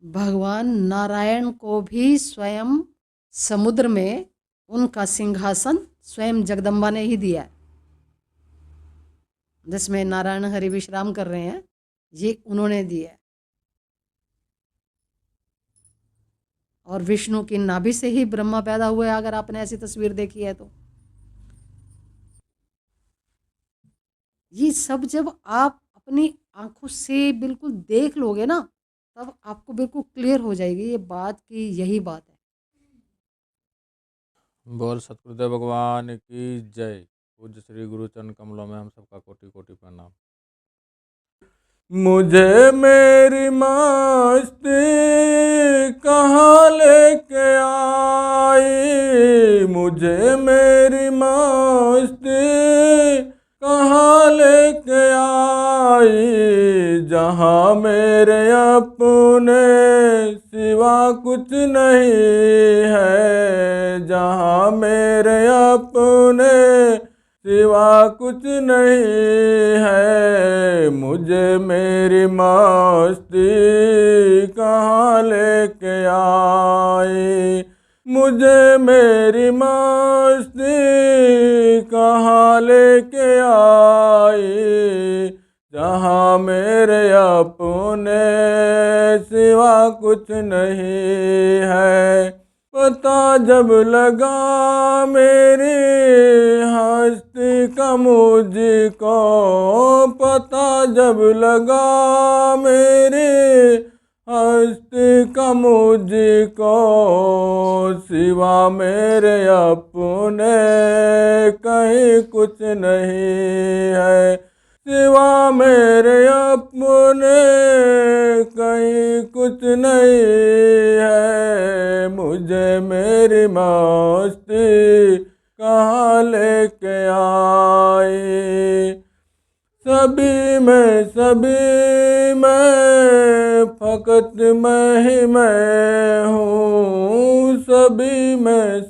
भगवान नारायण को भी स्वयं समुद्र में उनका सिंहासन स्वयं जगदम्बा ने ही दिया है, जिसमें नारायण हरि विश्राम कर रहे हैं, ये उन्होंने दिया है। और विष्णु की नाभि से ही ब्रह्मा पैदा हुए, अगर आपने ऐसी तस्वीर देखी है तो। ये सब जब आप अपनी आंखों से बिल्कुल देख लोगे ना, तब आपको बिल्कुल क्लियर हो जाएगी ये बात कि यही बात है। बोल सतगुरुदेव भगवान की जय। पूज्य श्री गुरुचरण कमलों में हम सबका कोटि कोटि प्रणाम। मुझे मेरी मस्ती कहाँ लेके आई, मुझे मेरी मस्ती कहाँ लेके आई, जहाँ मेरे अपने सिवा कुछ नहीं है, जहाँ मेरे अपने सिवा कुछ नहीं है, मुझे मेरी मस्ती कहाँ लेके आई, मुझे मेरी मस्ती कहाँ लेके आई, जहाँ मेरे अपने सिवा कुछ नहीं है। पता जब लगा मेरी हस्ती का मुझको, पता जब लगा मेरी हस्ती का मुझको, सिवा मेरे अपने कहीं कुछ नहीं है, सिवा मेरे अपने कहीं कुछ नहीं है, मुझे मेरी मस्ती कहाँ लेके आई। सभी में फकत मैं ही मैं हूँ, सभी में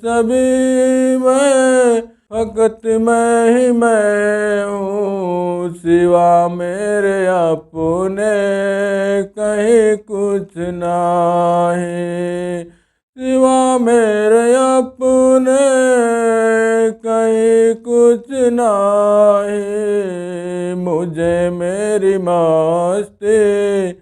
फकत मैं ही मैं हूँ, सिवा मेरे अपने कहीं कुछ नहीं, सिवा मेरे अपने कहीं कुछ नहीं, मुझे मेरी मस्ती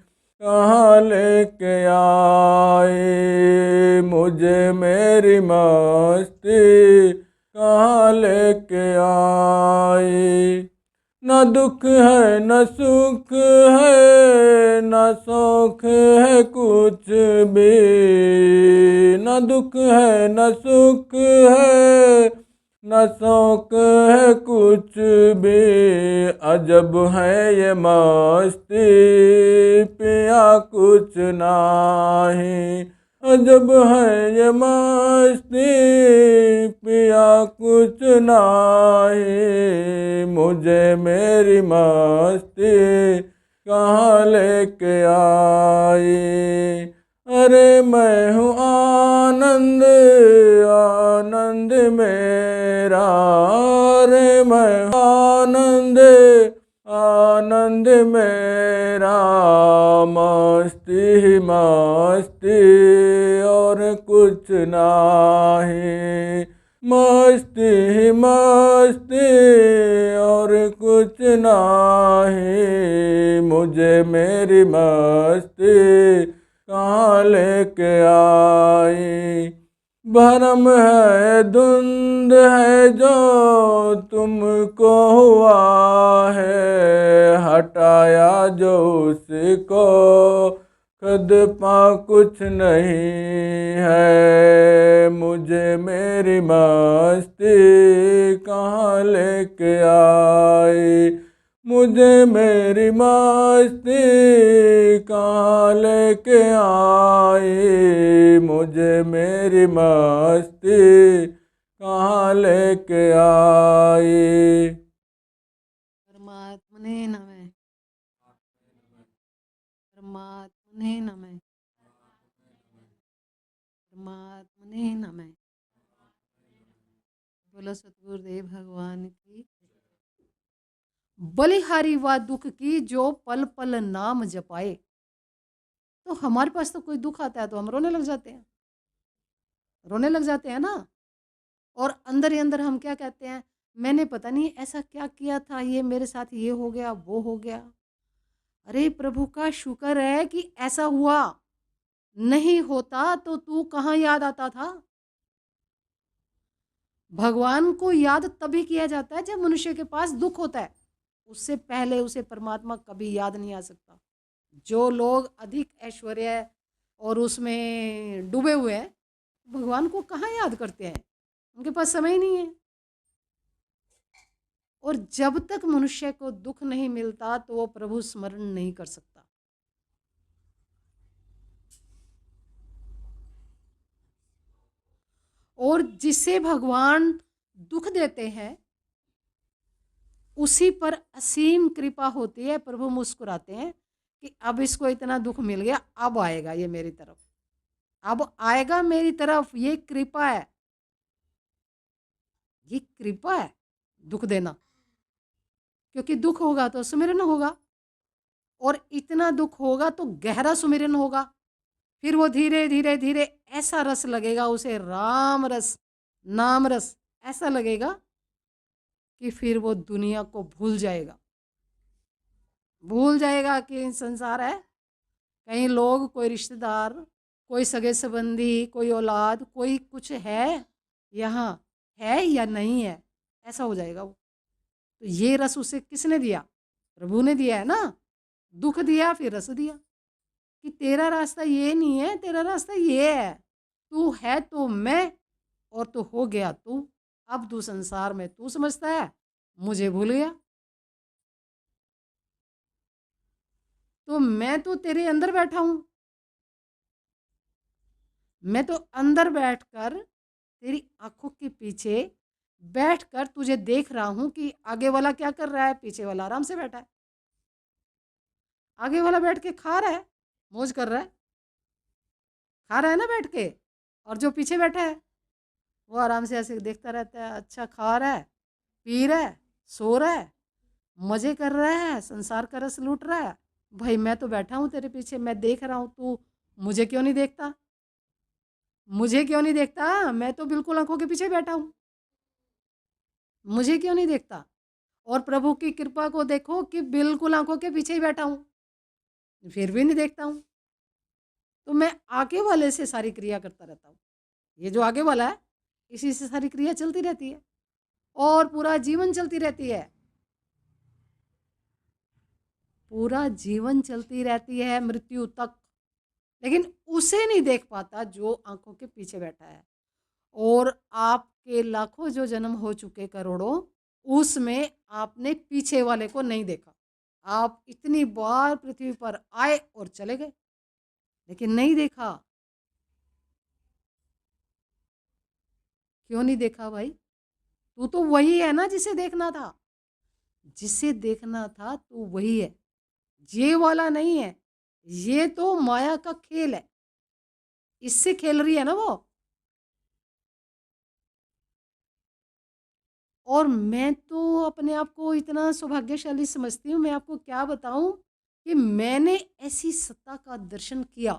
कहाँ लेके आई, मुझे मेरी मस्ती कहाँ लेके आई। न दुख है न सुख है न शौक है कुछ भी, न दुख है न सुख है न शौक है कुछ भी, अजब है ये मस्ती पिया कुछ नहीं, अजब है ये मस्ती पिया कुछ नहीं, मुझे मेरी मस्ती कहाँ लेके आई। अरे मैं हूँ आनंद आनंद मेरा, अरे मैं हूँ आनंद आनंद मेरा, मस्ती ही मस्ती और कुछ नहीं, मस्ती ही मस्ती और कुछ नहीं, मुझे मेरी मस्ती कहाँ लेके आई। भरम है धुंध है जो तुमको हुआ है, हटाया जो उसको खुद पा कुछ नहीं है, मुझे मेरी मस्ती कहाँ लेके आई, मुझे मेरी मस्ती कहाँ लेके आई, मुझे मेरी मस्ती कहाँ लेके आई। परमात्मने नमः, परमात्मने नमः, परमात्मने नमः। बोलो सतगुरुदेव भगवान की। बलिहारी व दुख की जो पल पल नाम जपाए, तो हमारे पास तो कोई दुख आता है तो हम रोने लग जाते हैं, रोने लग जाते हैं ना। और अंदर ही अंदर हम क्या कहते हैं, मैंने पता नहीं ऐसा क्या किया था, ये मेरे साथ ये हो गया, वो हो गया। अरे प्रभु का शुक्र है कि ऐसा हुआ, नहीं होता तो तू कहाँ याद आता था। भगवान को याद तभी किया जाता है जब मनुष्य के पास दुख होता है, उससे पहले उसे परमात्मा कभी याद नहीं आ सकता। जो लोग अधिक ऐश्वर्य और उसमें डूबे हुए हैं, भगवान को कहाँ याद करते हैं, उनके पास समय ही नहीं है। और जब तक मनुष्य को दुख नहीं मिलता तो वो प्रभु स्मरण नहीं कर सकता। और जिसे भगवान दुख देते हैं उसी पर असीम कृपा होती है। प्रभु मुस्कुराते हैं कि अब इसको इतना दुख मिल गया, अब आएगा ये मेरी तरफ, अब आएगा मेरी तरफ, ये कृपा है, ये कृपा है दुख देना। क्योंकि दुख होगा तो सुमिरन होगा, और इतना दुख होगा तो गहरा सुमिरन होगा। फिर वो धीरे धीरे धीरे ऐसा रस लगेगा उसे, राम रस, नाम रस, ऐसा लगेगा कि फिर वो दुनिया को भूल जाएगा, भूल जाएगा कि संसार है। कहीं लोग, कोई रिश्तेदार, कोई सगे संबंधी, कोई औलाद, कोई कुछ है, यहाँ है या नहीं है, ऐसा हो जाएगा वो। तो ये रस उसे किसने दिया? प्रभु ने दिया है ना। दुख दिया फिर रस दिया कि तेरा रास्ता ये नहीं है, तेरा रास्ता ये है। तू है तो मैं, और तू हो गया तू। अब तू संसार में तू समझता है, मुझे भूल गया। तो मैं तो तेरे अंदर बैठा हूं, मैं तो अंदर बैठकर तेरी आंखों के पीछे बैठकर तुझे देख रहा हूं कि आगे वाला क्या कर रहा है, पीछे वाला आराम से बैठा है। आगे वाला बैठ के खा रहा है, मौज कर रहा है, खा रहा है ना बैठ के। और जो पीछे बैठा है वो आराम से ऐसे देखता रहता है, अच्छा खा रहा है, पी रहा है, सो रहा है, मजे कर रहा है, संसार का रस लूट रहा है। भाई मैं तो बैठा हूँ तेरे पीछे, मैं देख रहा हूँ, तू मुझे क्यों नहीं देखता? मुझे क्यों नहीं देखता? मैं तो बिल्कुल आंखों के पीछे बैठा हूँ, मुझे क्यों नहीं देखता? और प्रभु की कृपा को देखो कि बिल्कुल आंखों के पीछे ही बैठा हूँ, फिर भी नहीं देखता हूँ। तो मैं आगे वाले से सारी क्रिया करता रहता हूँ। ये जो आगे वाला है, इसी से सारी क्रिया चलती रहती है और पूरा जीवन चलती रहती है, पूरा जीवन चलती रहती है मृत्यु तक। लेकिन उसे नहीं देख पाता जो आंखों के पीछे बैठा है। और आपके लाखों जो जन्म हो चुके, करोड़ों, उसमें आपने पीछे वाले को नहीं देखा। आप इतनी बार पृथ्वी पर आए और चले गए, लेकिन नहीं देखा। क्यों नहीं देखा भाई? तू तो वही है ना जिसे देखना था, जिसे देखना था तू वही है, ये वाला नहीं है। ये तो माया का खेल है, इससे खेल रही है ना वो। और मैं तो अपने आप को इतना सौभाग्यशाली समझती हूँ, मैं आपको क्या बताऊं कि मैंने ऐसी सत्ता का दर्शन किया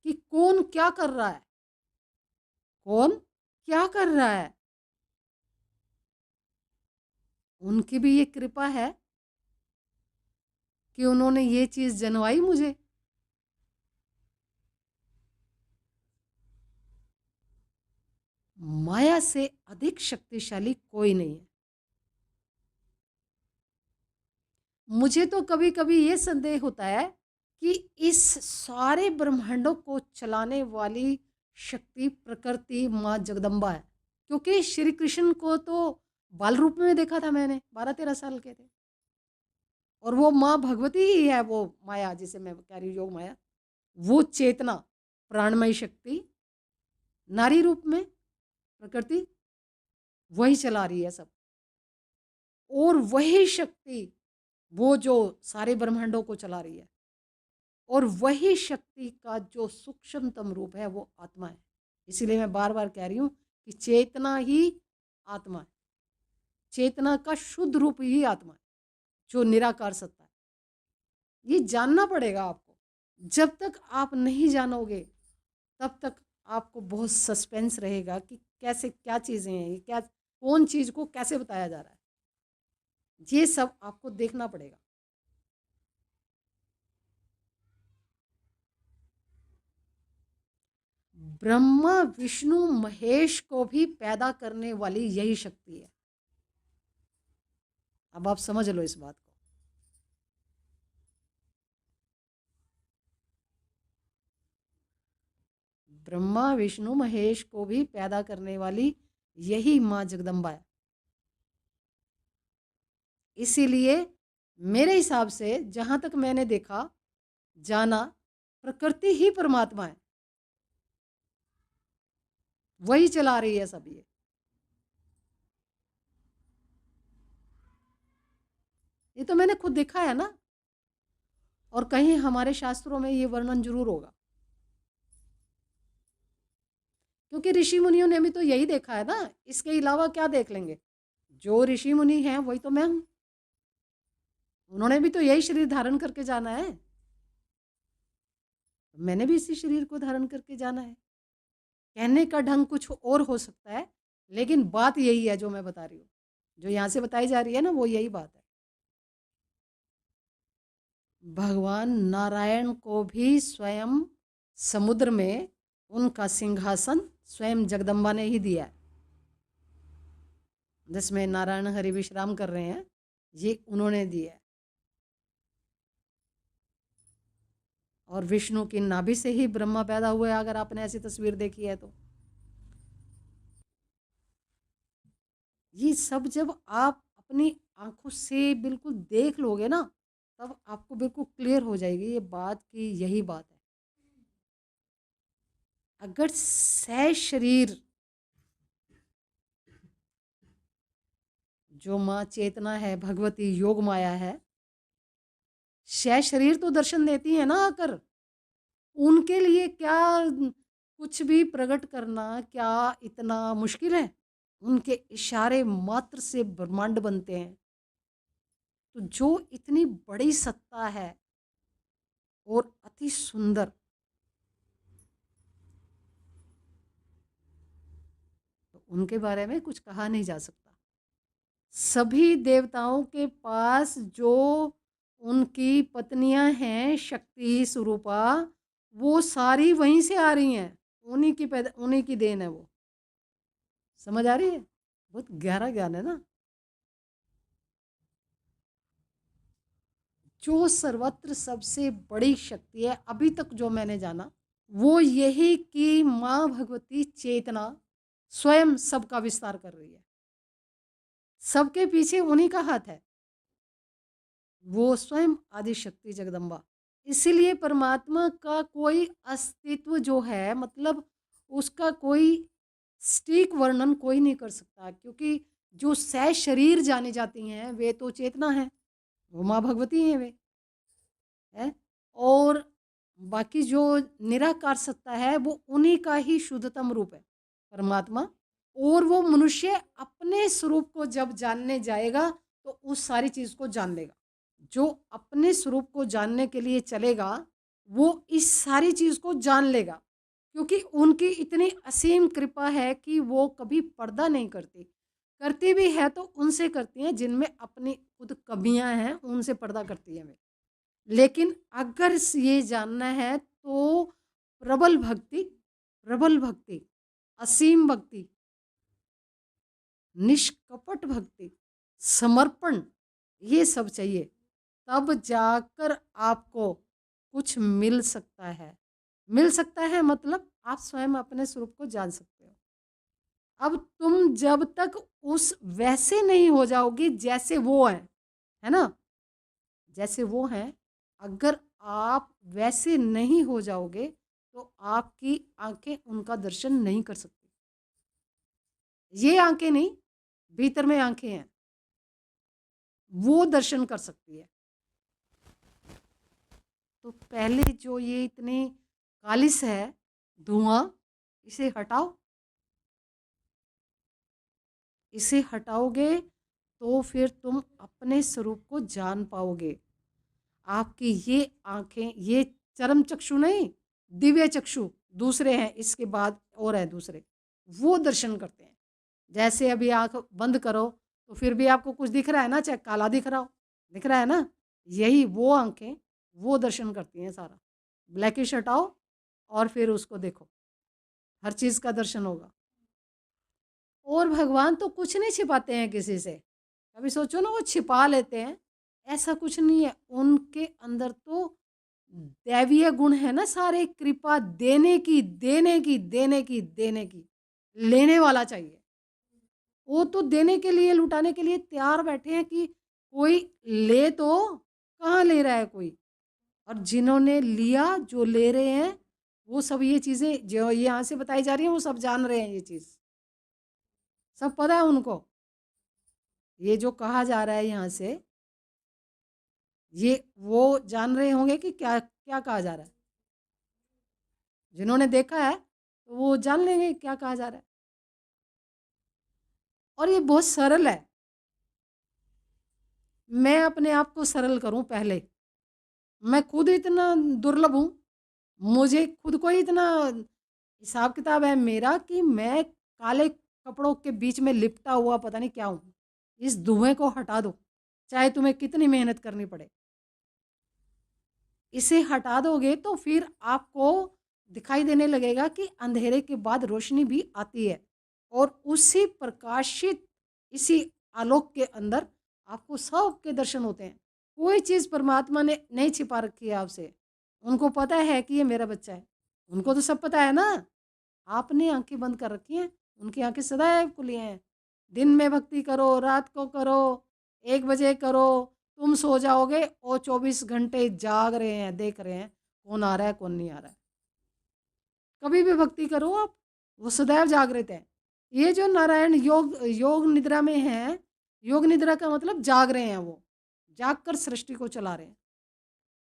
कि कौन क्या कर रहा है, कौन क्या कर रहा है। उनकी भी ये कृपा है कि उन्होंने ये चीज जनवाई मुझे। माया से अधिक शक्तिशाली कोई नहीं है। मुझे तो कभी कभी ये संदेह होता है कि इस सारे ब्रह्मांडों को चलाने वाली शक्ति प्रकृति माँ जगदम्बा है। क्योंकि श्री कृष्ण को तो बाल रूप में देखा था मैंने, 12-13 साल के थे। और वो माँ भगवती ही है, वो माया जिसे मैं कह रही हूँ, योग माया, वो चेतना, प्राणमयी शक्ति, नारी रूप में प्रकृति, वही चला रही है सब। और वही शक्ति, वो जो सारे ब्रह्मांडों को चला रही है, और वही शक्ति का जो सूक्ष्मतम रूप है वो आत्मा है। इसीलिए मैं बार बार कह रही हूँ कि चेतना ही आत्मा है, चेतना का शुद्ध रूप ही आत्मा है, जो निराकार सत्ता है। ये जानना पड़ेगा आपको। जब तक आप नहीं जानोगे तब तक आपको बहुत सस्पेंस रहेगा कि कैसे क्या चीज़ें हैं, ये क्या कौन चीज़ को कैसे बताया जा रहा है, ये सब आपको देखना पड़ेगा। ब्रह्मा विष्णु महेश को भी पैदा करने वाली यही शक्ति है। अब आप समझ लो इस बात को। ब्रह्मा विष्णु महेश को भी पैदा करने वाली यही माँ जगदम्बा है। इसीलिए मेरे हिसाब से जहाँ तक मैंने देखा जाना, प्रकृति ही परमात्मा है, वही चला रही है सब ये तो मैंने खुद देखा है ना, और कहीं हमारे शास्त्रों में ये वर्णन जरूर होगा, क्योंकि ऋषि मुनियों ने भी तो यही देखा है ना। इसके अलावा क्या देख लेंगे? जो ऋषि मुनि हैं वही तो मैं हूं, उन्होंने भी तो यही शरीर धारण करके जाना है, मैंने भी इसी शरीर को धारण करके जाना है। कहने का ढंग कुछ और हो सकता है, लेकिन बात यही है जो मैं बता रही हूँ, जो यहाँ से बताई जा रही है ना, वो यही बात है। भगवान नारायण को भी स्वयं समुद्र में उनका सिंहासन स्वयं जगदम्बा ने ही दिया है, जिसमें नारायण हरि विश्राम कर रहे हैं, ये उन्होंने दिया है। और विष्णु की नाभि से ही ब्रह्मा पैदा हुए, अगर आपने ऐसी तस्वीर देखी है तो। ये सब जब आप अपनी आंखों से बिल्कुल देख लोगे ना, तब आपको बिल्कुल क्लियर हो जाएगी ये बात कि यही बात है। अगर सह शरीर जो माँ चेतना है, भगवती योग माया है, सह शरीर तो दर्शन देती है ना आकर। उनके लिए क्या कुछ भी प्रकट करना क्या इतना मुश्किल है? उनके इशारे मात्र से ब्रह्मांड बनते हैं। तो जो इतनी बड़ी सत्ता है और अति सुंदर, तो उनके बारे में कुछ कहा नहीं जा सकता। सभी देवताओं के पास जो उनकी पत्नियां हैं शक्ति स्वरूपा, वो सारी वहीं से आ रही हैं, उन्हीं की देन है वो। समझ आ रही है? बहुत गहरा ज्ञान है ना। जो सर्वत्र सबसे बड़ी शक्ति है अभी तक जो मैंने जाना, वो यही कि माँ भगवती चेतना स्वयं सबका विस्तार कर रही है, सबके पीछे उन्हीं का हाथ है, वो स्वयं आदि शक्ति जगदम्बा। इसीलिए परमात्मा का कोई अस्तित्व जो है, मतलब उसका कोई सटीक वर्णन कोई नहीं कर सकता, क्योंकि जो सह शरीर जानी जाती हैं वे तो चेतना है, वो माँ भगवती हैं वे है। और बाकी जो निराकार सत्ता है वो उन्हीं का ही शुद्धतम रूप है, परमात्मा। और वो मनुष्य अपने स्वरूप को जब जानने जाएगा तो उस सारी चीज़ को जान लेगा। जो अपने स्वरूप को जानने के लिए चलेगा वो इस सारी चीज़ को जान लेगा, क्योंकि उनकी इतनी असीम कृपा है कि वो कभी पर्दा नहीं करती। करती भी है तो उनसे करती हैं जिनमें अपनी खुद कमियां हैं, उनसे पर्दा करती है वे। लेकिन अगर ये जानना है तो प्रबल भक्ति, प्रबल भक्ति, असीम भक्ति, निष्कपट भक्ति, समर्पण, ये सब चाहिए, तब जाकर आपको कुछ मिल सकता है। मिल सकता है मतलब आप स्वयं अपने स्वरूप को जान सकते हो। अब तुम जब तक उस वैसे नहीं हो जाओगी जैसे वो हैं, है ना, जैसे वो हैं, अगर आप वैसे नहीं हो जाओगे तो आपकी आंखें उनका दर्शन नहीं कर सकती। ये आंखें नहीं, भीतर में आंखें हैं, वो दर्शन कर सकती है। तो पहले जो ये इतनी कालिस है, धुआं, इसे हटाओ। इसे हटाओगे तो फिर तुम अपने स्वरूप को जान पाओगे। आपकी ये आंखें, ये चरम चक्षु नहीं, दिव्य चक्षु दूसरे हैं, इसके बाद और है दूसरे, वो दर्शन करते हैं। जैसे अभी आंख बंद करो तो फिर भी आपको कुछ दिख रहा है ना, चाहे काला दिख रहा हो, दिख रहा है ना, यही वो आंखें वो दर्शन करती हैं सारा। ब्लैकिश हटाओ और फिर उसको देखो, हर चीज़ का दर्शन होगा। और भगवान तो कुछ नहीं छिपाते हैं किसी से। कभी सोचो ना वो छिपा लेते हैं, ऐसा कुछ नहीं है। उनके अंदर तो दैवीय गुण है ना सारे, कृपा देने की, देने की, देने की, देने की। लेने वाला चाहिए। वो तो देने के लिए, लुटाने के लिए तैयार बैठे हैं कि कोई ले तो, कहाँ ले रहा है कोई। और जिन्होंने लिया, जो ले रहे हैं, वो सब ये चीज़ें जो यहाँ से बताई जा रही हैं, वो सब जान रहे हैं ये चीज़। सब पता है उनको। ये जो कहा जा रहा है यहाँ से, ये वो जान रहे होंगे कि क्या क्या कहा जा रहा है। जिन्होंने देखा है तो वो जान लेंगे क्या कहा जा रहा है। और ये बहुत सरल है। मैं अपने आप को सरल करूं पहले। मैं खुद इतना दुर्लभ हूं, मुझे खुद को ही इतना हिसाब किताब है मेरा कि मैं काले कपड़ों के बीच में लिपटा हुआ पता नहीं क्या हूं। इस धुएं को हटा दो, चाहे तुम्हें कितनी मेहनत करनी पड़े। इसे हटा दोगे तो फिर आपको दिखाई देने लगेगा कि अंधेरे के बाद रोशनी भी आती है, और उसी प्रकाशित, इसी आलोक के अंदर आपको सबके दर्शन होते हैं। कोई चीज़ परमात्मा ने नहीं छिपा रखी है आपसे। उनको पता है कि ये मेरा बच्चा है। उनको तो सब पता है ना। आपने आंखें बंद कर रखी हैं, उनकी आंखें सदैव खुली हैं। दिन में भक्ति करो, रात को करो, 1 बजे करो, तुम सो जाओगे और 24 घंटे जाग रहे हैं, देख रहे हैं कौन आ रहा है कौन नहीं आ रहा है। कभी भी भक्ति करो आप, वो सदैव जागृत है। ये जो नारायण योग योग निद्रा में है, योग निद्रा का मतलब जाग रहे हैं, वो जाग कर सृष्टि को चला रहे हैं।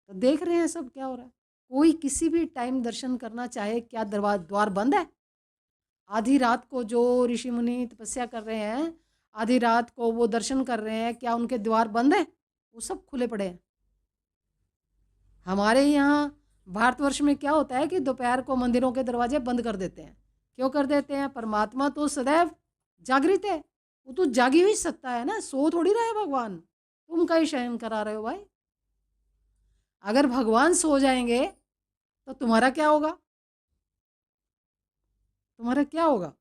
तो देख रहे हैं सब क्या हो रहा है। कोई किसी भी टाइम दर्शन करना चाहे, क्या द्वार बंद है? आधी रात को जो ऋषि मुनि तपस्या कर रहे हैं, आधी रात को वो दर्शन कर रहे हैं, क्या उनके द्वार बंद है? वो सब खुले पड़े हैं। हमारे यहाँ भारतवर्ष में क्या होता है कि दोपहर को मंदिरों के दरवाजे बंद कर देते हैं। क्यों कर देते हैं? परमात्मा तो सदैव जागृत है, वो तो जागी हुई सत्ता है ना, सो थोड़ी रहे भगवान। तुम का ही शयन करा रहे हो भाई। अगर भगवान सो जाएंगे तो तुम्हारा क्या होगा? तुम्हारा क्या होगा?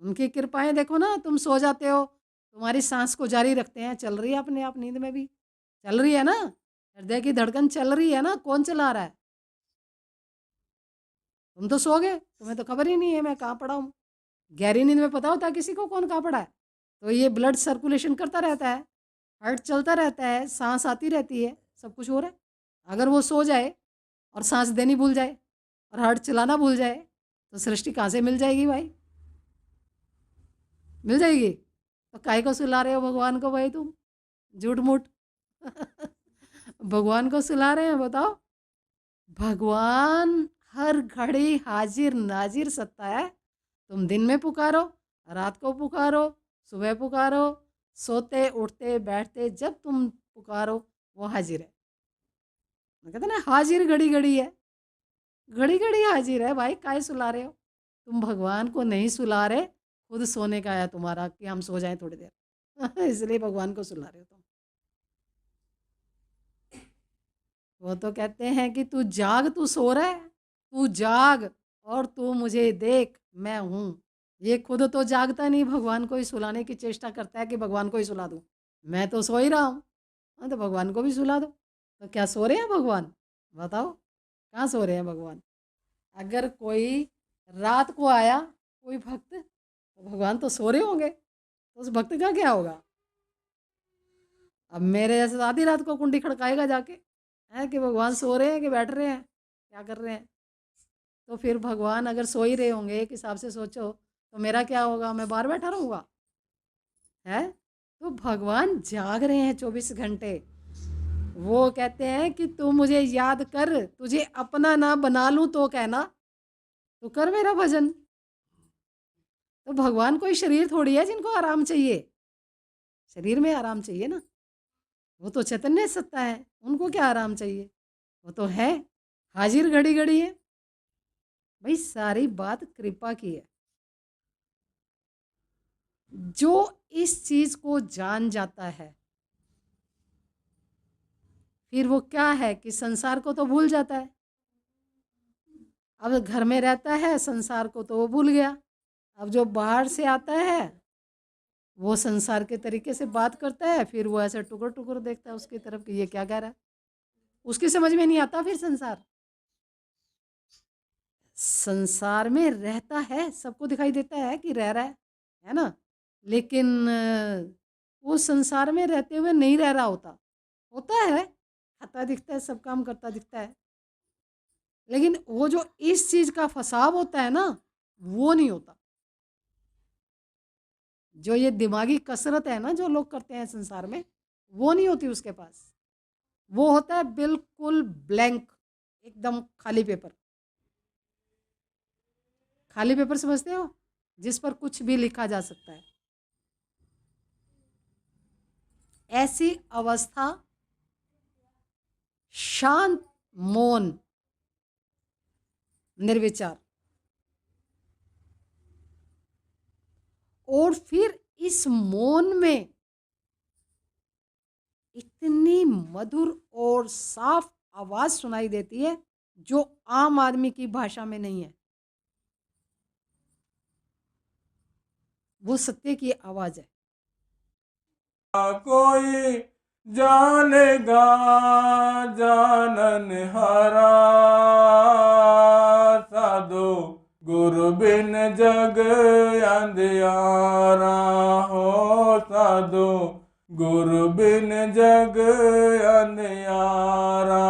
उनकी कृपाएं देखो ना, तुम सो जाते हो, तुम्हारी सांस को जारी रखते हैं, चल रही है अपने आप, नींद में भी चल रही है ना, हृदय की धड़कन चल रही है ना। कौन चला रहा है? तुम तो सो गए, तुम्हें तो खबर ही नहीं है मैं कहाँ पड़ा हूँ। गहरी नींद में पता होता है किसी को कौन कहाँ पड़ा है? तो ये ब्लड सर्कुलेशन करता रहता है, हार्ट चलता रहता है, सांस आती रहती है, सब कुछ हो रहा है। अगर वो सो जाए और सांस देनी भूल जाए और हार्ट चलाना भूल जाए तो सृष्टि कहाँ से मिल जाएगी भाई? मिल जाएगी? तो काहे को सुला रहे हो भगवान को भाई तुम, झूठ मूठ। भगवान को सुला रहे हैं, बताओ। भगवान हर घड़ी हाजिर नाजिर सत्ता है। तुम दिन में पुकारो, रात को पुकारो, सुबह पुकारो, सोते उठते बैठते, जब तुम पुकारो वो हाजिर है। कहते ना हाजिर घड़ी घड़ी है, घड़ी घड़ी हाजिर है भाई। काहे सुला रहे हो? तुम भगवान को नहीं सुला रहे, खुद सोने का है तुम्हारा कि हम सो जाएं थोड़ी देर। इसलिए भगवान को सुला रहे हो तुम। वो तो कहते हैं कि तू जाग, तू सो रहा है, तू जाग और तू मुझे देख, मैं हूँ। ये खुद तो जागता नहीं, भगवान को ही सुलाने की चेष्टा करता है कि भगवान को ही सुला दूँ। मैं तो सो ही रहा हूँ, हाँ तो भगवान को भी सुला दो। तो क्या सो रहे हैं भगवान? बताओ, कहाँ सो रहे हैं भगवान? अगर कोई रात को आया कोई भक्त, तो भगवान तो सो रहे होंगे, तो उस भक्त का क्या होगा? अब मेरे जैसे आधी रात को कुंडी खड़काएगा जाके, है कि भगवान सो रहे हैं कि बैठ रहे हैं, क्या कर रहे हैं? तो फिर भगवान अगर सो ही रहे होंगे, एक हिसाब से सोचो, तो मेरा क्या होगा? मैं बाहर बैठा रहूँगा? है? तो भगवान जाग रहे हैं 24 घंटे। वो कहते हैं कि तू मुझे याद कर, तुझे अपना ना बना लूँ तो कहना, तो कर मेरा भजन। तो भगवान कोई शरीर थोड़ी है जिनको आराम चाहिए। शरीर में आराम चाहिए ना। वो तो चैतन्य सत्ता है, उनको क्या आराम चाहिए, वो तो है, हाजिर घड़ी घड़ी है। भाई सारी बात कृपा की है। जो इस चीज को जान जाता है फिर वो क्या है कि संसार को तो भूल जाता है। अब घर में रहता है, संसार को तो वो भूल गया। अब जो बाहर से आता है वो संसार के तरीके से बात करता है, फिर वो ऐसे टुकर टुकर देखता है उसकी तरफ कि ये क्या कह रहा है। उसकी समझ में नहीं आता। फिर संसार में रहता है, सबको दिखाई देता है कि रह रहा है ना, लेकिन वो संसार में रहते हुए नहीं रह रहा होता। होता है, खाता दिखता है, सब काम करता दिखता है, लेकिन वो जो इस चीज का फसाव होता है ना, वो नहीं होता। जो ये दिमागी कसरत है ना जो लोग करते हैं संसार में, वो नहीं होती उसके पास। वो होता है बिल्कुल ब्लैंक, एकदम खाली पेपर। खाली पेपर समझते हो, जिस पर कुछ भी लिखा जा सकता है। ऐसी अवस्था शांत, मौन, निर्विचार। और फिर इस मौन में इतनी मधुर और साफ आवाज सुनाई देती है जो आम आदमी की भाषा में नहीं है। वो सत्य की आवाज है। कोई जानेगा जानन हारा, साधु गुरु बिन जग अंधियारा हो, साधु गुरु बिन जग अंधियारा